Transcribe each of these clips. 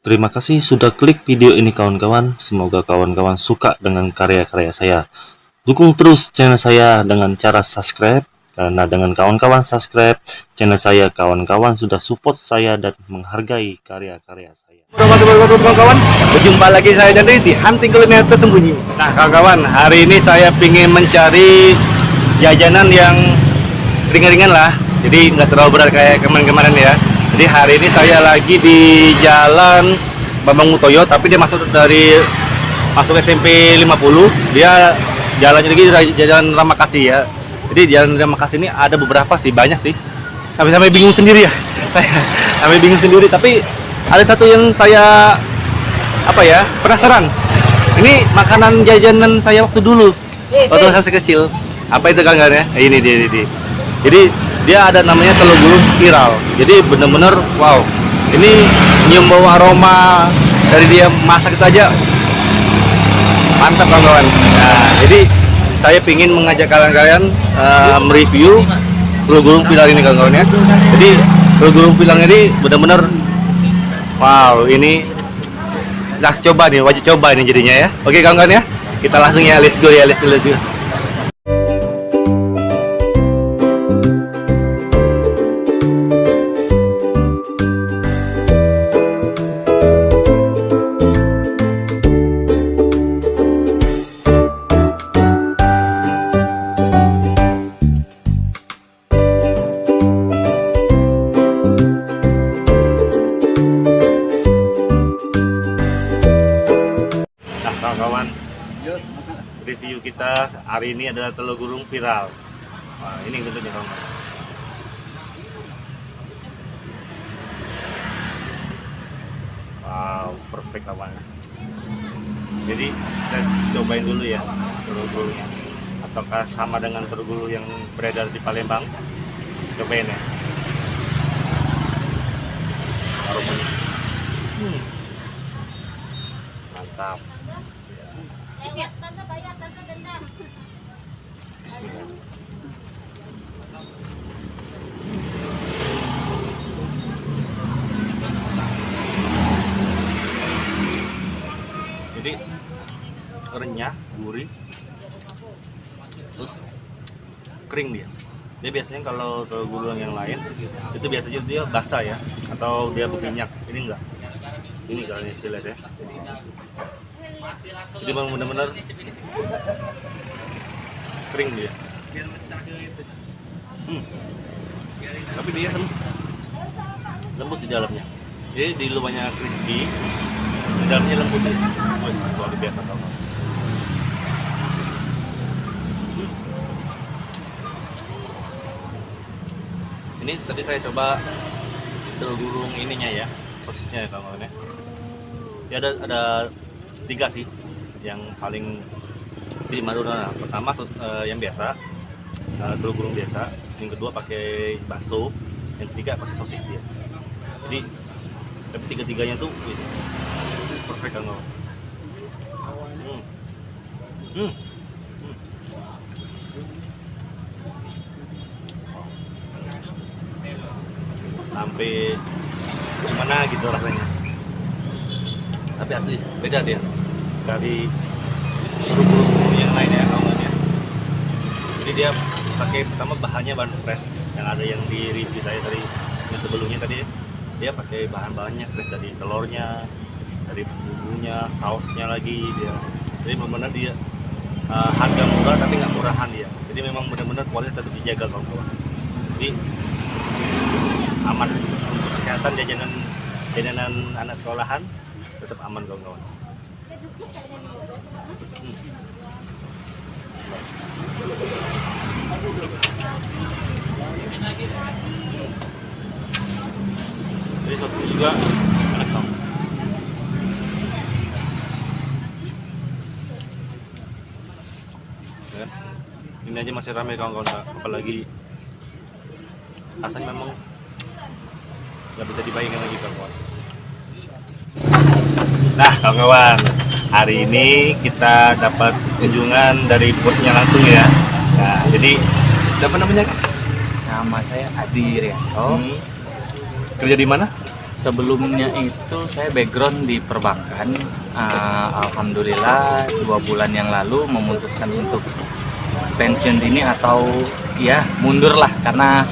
Terima kasih sudah klik video ini kawan-kawan. Semoga kawan-kawan suka dengan karya-karya saya. Dukung terus channel saya dengan cara subscribe. Karena dengan kawan-kawan subscribe channel saya, kawan-kawan sudah support saya dan menghargai karya-karya saya. Warahmatullahi wabarakatuh kawan-kawan. Berjumpa lagi saya Chandri di Hunting Kuliner Tersembunyi. Nah kawan-kawan, hari ini saya ingin mencari jajanan yang ringan-ringan lah. Jadi nggak terlalu berat kayak kemarin-kemarin ya. Jadi hari ini saya lagi di Jalan Bambang Utoyo, tapi dia masuk SMP 50. Dia jalannya lagi dari Jalan Ramakasih ya. Jadi Jalan Ramakasih ini ada beberapa sih, banyak sih. Sampai bingung sendiri ya. Sampai bingung sendiri, tapi ada satu yang saya penasaran. Ini makanan jajanan saya waktu dulu, waktu saya kecil. Apa itu kawan-kawan ya? Ini dia. Jadi dia ada namanya telur gulung viral. Jadi bener-bener wow. Ini nyium bau aroma dari dia masak itu aja mantap kawan-kawan. Nah, jadi saya ingin mengajak kalian mereview telur gulung viral ini kawan-kawan ya. Jadi telur gulung viral ini bener-bener wow, ini harus coba nih, wajib coba ini jadinya ya. Oke kawan-kawan ya, kita langsung ya, let's go ya, let's go. Nah kawan-kawan, review kita hari ini adalah telur gulung viral. Wah, ini bentuknya kawan-kawan. Wow, perfect kawan. Jadi kita cobain dulu ya telur gulungnya. Apakah sama dengan telur gulung yang beredar di Palembang? Cobain ya. Aromanya. Mantap. Bismillah. Jadi renyah, gurih, terus kering dia. Dia biasanya kalau telur gulung yang lain itu biasanya dia basah ya, atau dia berminyak. Ini enggak. Ini kalian lihat ya. Jadi memang benar-benar kering dia. Tapi dia lembut di dalamnya. Jadi di luarnya crispy, di dalamnya lembut. Luar biasa tau. Ini tadi saya coba telur gulung ininya ya, posisinya ya kawan-kawan ya. Ya ada tiga sih yang paling di Madura. Pertama yang biasa, telur gulung biasa. Yang kedua pakai bakso. Yang ketiga pakai sosis dia. Jadi tapi tiga-tiganya tuh perfect kan kawan. Sampai gimana gitu rasanya. Tapi asli beda dia dari telur gulung yang lain ya kawan ya. Jadi dia pakai pertama bahannya bahan fresh, yang ada yang di review saya tadi yang sebelumnya tadi dia pakai bahan-bahannya fresh, dari telurnya, dari bumbunya, sausnya lagi dia. Jadi benar-benar dia harga murah tapi nggak murahan dia. Jadi memang benar-benar kualitas tetap dijaga kawan-kawan. Jadi aman untuk kesehatan, jajanan anak sekolahan tetap aman kawan-kawan. Jadi sosisnya juga enak kawan. Ya, ini aja masih ramai kawan-kawan, apalagi rasanya memang nggak bisa dibayangkan lagi kawan. Nah kawan-kawan, hari ini kita dapat kunjungan dari bosnya langsung ya. Nah jadi siapa namanya? Nama saya Adi Rianto. Kerja di mana? Sebelumnya itu saya background di perbankan. Alhamdulillah 2 bulan yang lalu memutuskan untuk pensiun dini atau ya mundur lah karena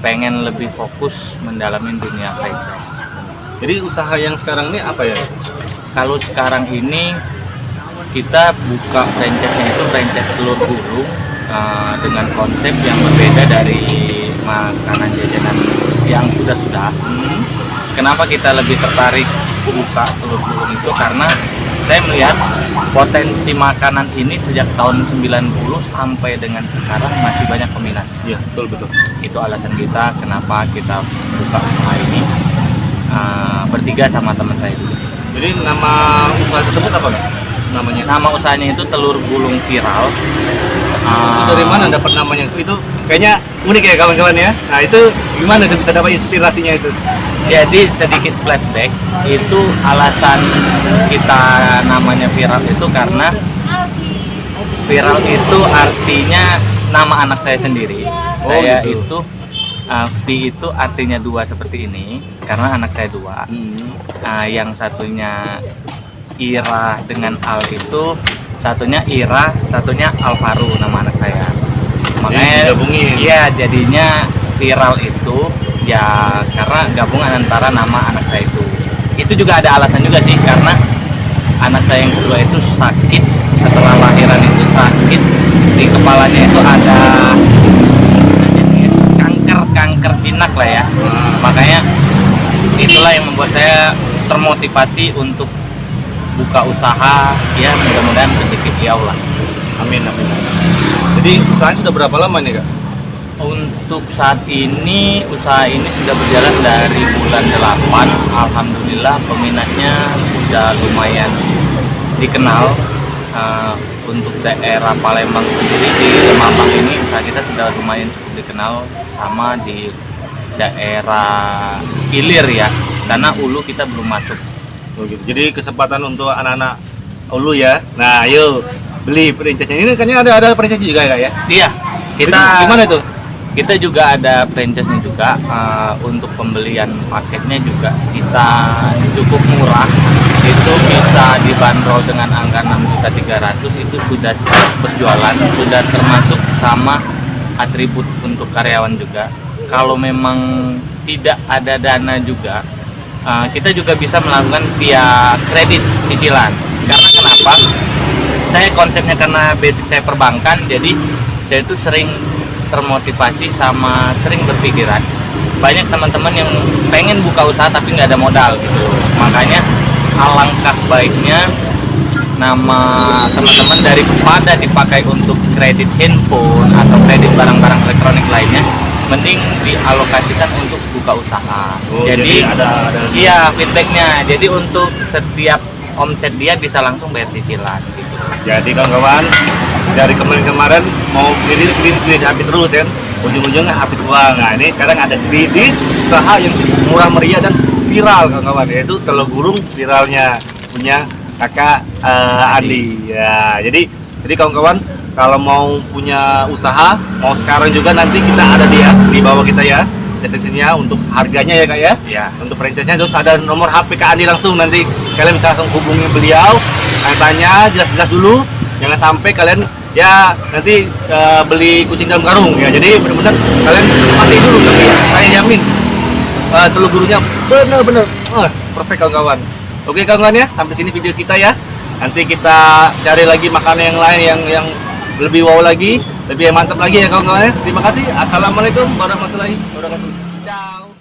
pengen lebih fokus mendalami dunia franchise. Jadi usaha yang sekarang ini apa ya? Kalau sekarang ini kita buka franchise-nya itu franchise telur gulung dengan konsep yang berbeda dari makanan jajanan yang sudah-sudah. Kenapa kita lebih tertarik buka telur gulung itu? Karena saya melihat potensi makanan ini sejak tahun 90 sampai dengan sekarang masih banyak peminat. Iya, betul. Itu alasan kita kenapa kita buka usaha ini bertiga sama teman saya dulu. Jadi nama usaha tersebut apa Kak? Namanya? Nama usahanya itu telur gulung viral. Itu dari mana dapat namanya? Itu kayaknya unik ya kawan-kawan ya. Nah itu gimana tuh bisa dapat inspirasinya itu? Jadi sedikit flashback, itu alasan kita namanya viral itu karena viral itu artinya nama anak saya sendiri. Saya gitu. itu V itu artinya 2 seperti ini karena anak saya 2. Yang satunya Ira dengan Al itu, satunya Ira, satunya Alvaro nama anak saya. Makanya digabungin. iya jadinya viral itu ya karena gabungan antara nama anak saya itu. Itu juga ada alasan juga sih karena anak saya yang kedua itu sakit, setelah lahiran itu sakit, di kepalanya itu ada kanker jinak lah ya. Makanya itulah yang membuat saya termotivasi untuk buka usaha, ya mudah-mudahan rezeki ya Allah. Amin. Jadi usahanya sudah berapa lama nih Kak? Untuk saat ini usaha ini sudah berjalan dari bulan 8. Alhamdulillah peminatnya sudah lumayan dikenal. Untuk daerah Palembang sendiri di Lemambang ini usaha kita sudah lumayan cukup dikenal, sama di daerah Ilir ya, karena Ulu kita belum masuk. Gitu. Jadi kesempatan untuk anak-anak Ulu ya. Nah, ayo beli franchise-nya. Ini kayaknya ada franchise juga ya Kak ya? Iya, kita gimana tuh? Kita juga ada franchise-nya juga. Untuk pembelian paketnya juga kita cukup murah. Itu bisa dibanderol dengan angka 6.300.000, itu sudah siap berjualan, sudah termasuk sama atribut untuk karyawan juga. Kalau memang tidak ada dana juga, kita juga bisa melakukan via kredit cicilan. Karena kenapa? Saya konsepnya karena basic saya perbankan, jadi saya itu sering termotivasi sama sering berpikiran. Banyak teman-teman yang pengen buka usaha tapi nggak ada modal gitu. Makanya alangkah baiknya nama teman-teman daripada dipakai untuk kredit handphone atau kredit barang-barang elektronik lainnya, mending dialokasikan untuk buka usaha. Jadi ada iya feedbacknya. Jadi untuk setiap omset dia bisa langsung bayar cicilan gitu. Jadi kawan-kawan, dari kemarin mau kredit habis terus kan, ujung-ujungnya habis uang. Nah ini sekarang ada kredit usaha yang murah meriah dan viral kawan-kawan, yaitu telur gulung viralnya punya kakak Andi ya. Jadi kawan-kawan, kalau mau punya usaha, mau sekarang juga nanti kita ada di bawah kita ya deskripsinya untuk harganya ya Kak ya. Ya. Untuk franchise-nya terus ada nomor HP Kak Andi langsung, nanti kalian bisa langsung hubungi beliau, tanya jelas-jelas dulu, jangan sampai kalian ya nanti beli kucing dalam karung ya. Jadi benar-benar kalian masih dulu, tapi ya, saya jamin telur gulungnya bener-bener perfect kawan-kawan. Oke kawan-kawan ya, sampai sini video kita ya. Nanti kita cari lagi makanan yang lain yang lebih wow lagi, lebih mantap lagi ya kawan-kawan ya. Terima kasih. Assalamualaikum warahmatullahi wabarakatuh. Ciao.